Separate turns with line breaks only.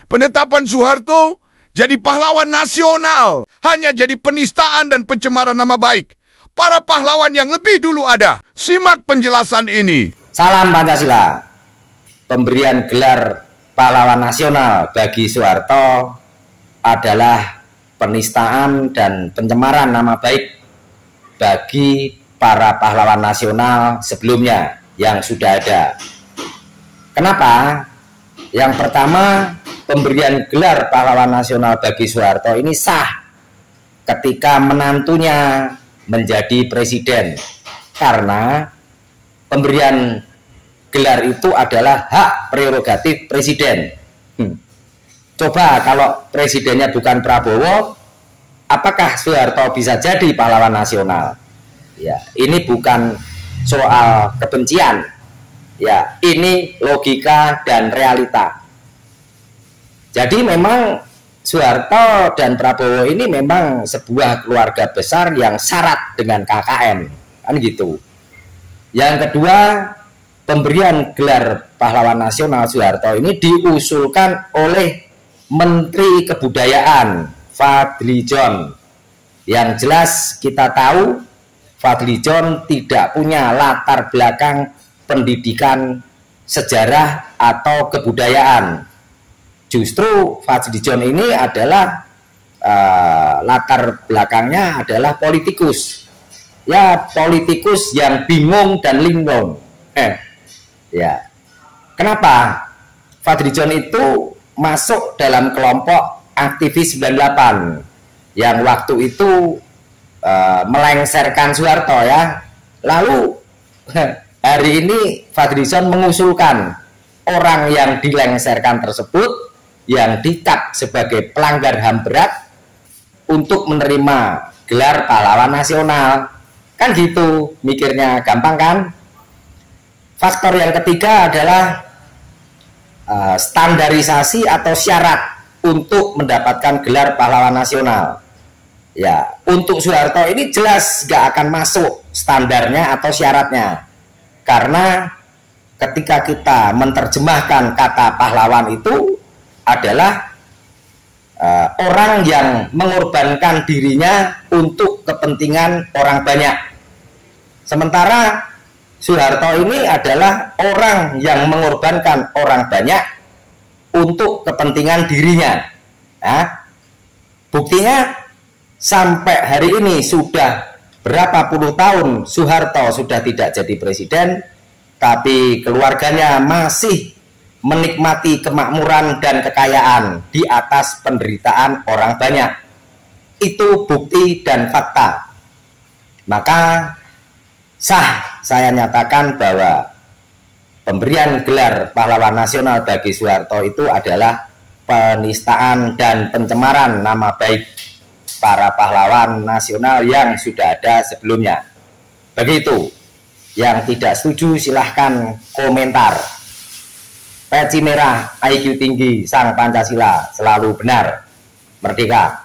Penetapan Soeharto jadi pahlawan nasional hanya jadi penistaan dan pencemaran nama baik para pahlawan yang lebih dulu ada. Simak penjelasan ini.
Salam Pancasila. Pemberian gelar pahlawan nasional bagi Soeharto adalah penistaan dan pencemaran nama baik bagi para pahlawan nasional sebelumnya yang sudah ada. Kenapa? Yang pertama, pemberian gelar pahlawan nasional bagi Soeharto ini sah ketika menantunya menjadi presiden, karena pemberian gelar itu adalah hak prerogatif presiden. Coba kalau presidennya bukan Prabowo, apakah Soeharto bisa jadi pahlawan nasional? Ya, ini bukan soal kebencian. Ya, ini logika dan realita. Jadi memang Soeharto dan Prabowo ini memang sebuah keluarga besar yang syarat dengan KKN, kan gitu. Yang kedua, pemberian gelar pahlawan nasional Soeharto ini diusulkan oleh Menteri Kebudayaan Fadlizon. Yang jelas kita tahu Fadlizon tidak punya latar belakang pendidikan sejarah atau kebudayaan. Justru Fadlizon ini adalah latar belakangnya adalah politikus. Ya, politikus yang bingung dan linglung. Ya. Kenapa? Fadlizon itu masuk dalam kelompok aktivis 98 yang waktu itu melengsarkan Soeharto ya. Lalu hari ini Fadlizon mengusulkan orang yang dilengsarkan tersebut yang dicap sebagai pelanggar HAM berat untuk menerima gelar pahlawan nasional. Kan gitu mikirnya, gampang kan? Faktor yang ketiga adalah standarisasi atau syarat untuk mendapatkan gelar pahlawan nasional. Ya, untuk Soeharto ini jelas gak akan masuk standarnya atau syaratnya. Karena ketika kita menerjemahkan kata pahlawan itu adalah orang yang mengorbankan dirinya untuk kepentingan orang banyak. Sementara Soeharto ini adalah orang yang mengorbankan orang banyak untuk kepentingan dirinya. Nah, buktinya sampai hari ini sudah berapa puluh tahun Soeharto sudah tidak jadi presiden, tapi keluarganya masih menikmati kemakmuran dan kekayaan di atas penderitaan orang banyak. Itu bukti dan fakta. Maka sah saya nyatakan bahwa pemberian gelar pahlawan nasional bagi Soeharto itu adalah penistaan dan pencemaran nama baik para pahlawan nasional yang sudah ada sebelumnya. Begitu. Yang tidak setuju silahkan komentar. Peci merah, IQ tinggi, sang Pancasila selalu benar. Merdeka.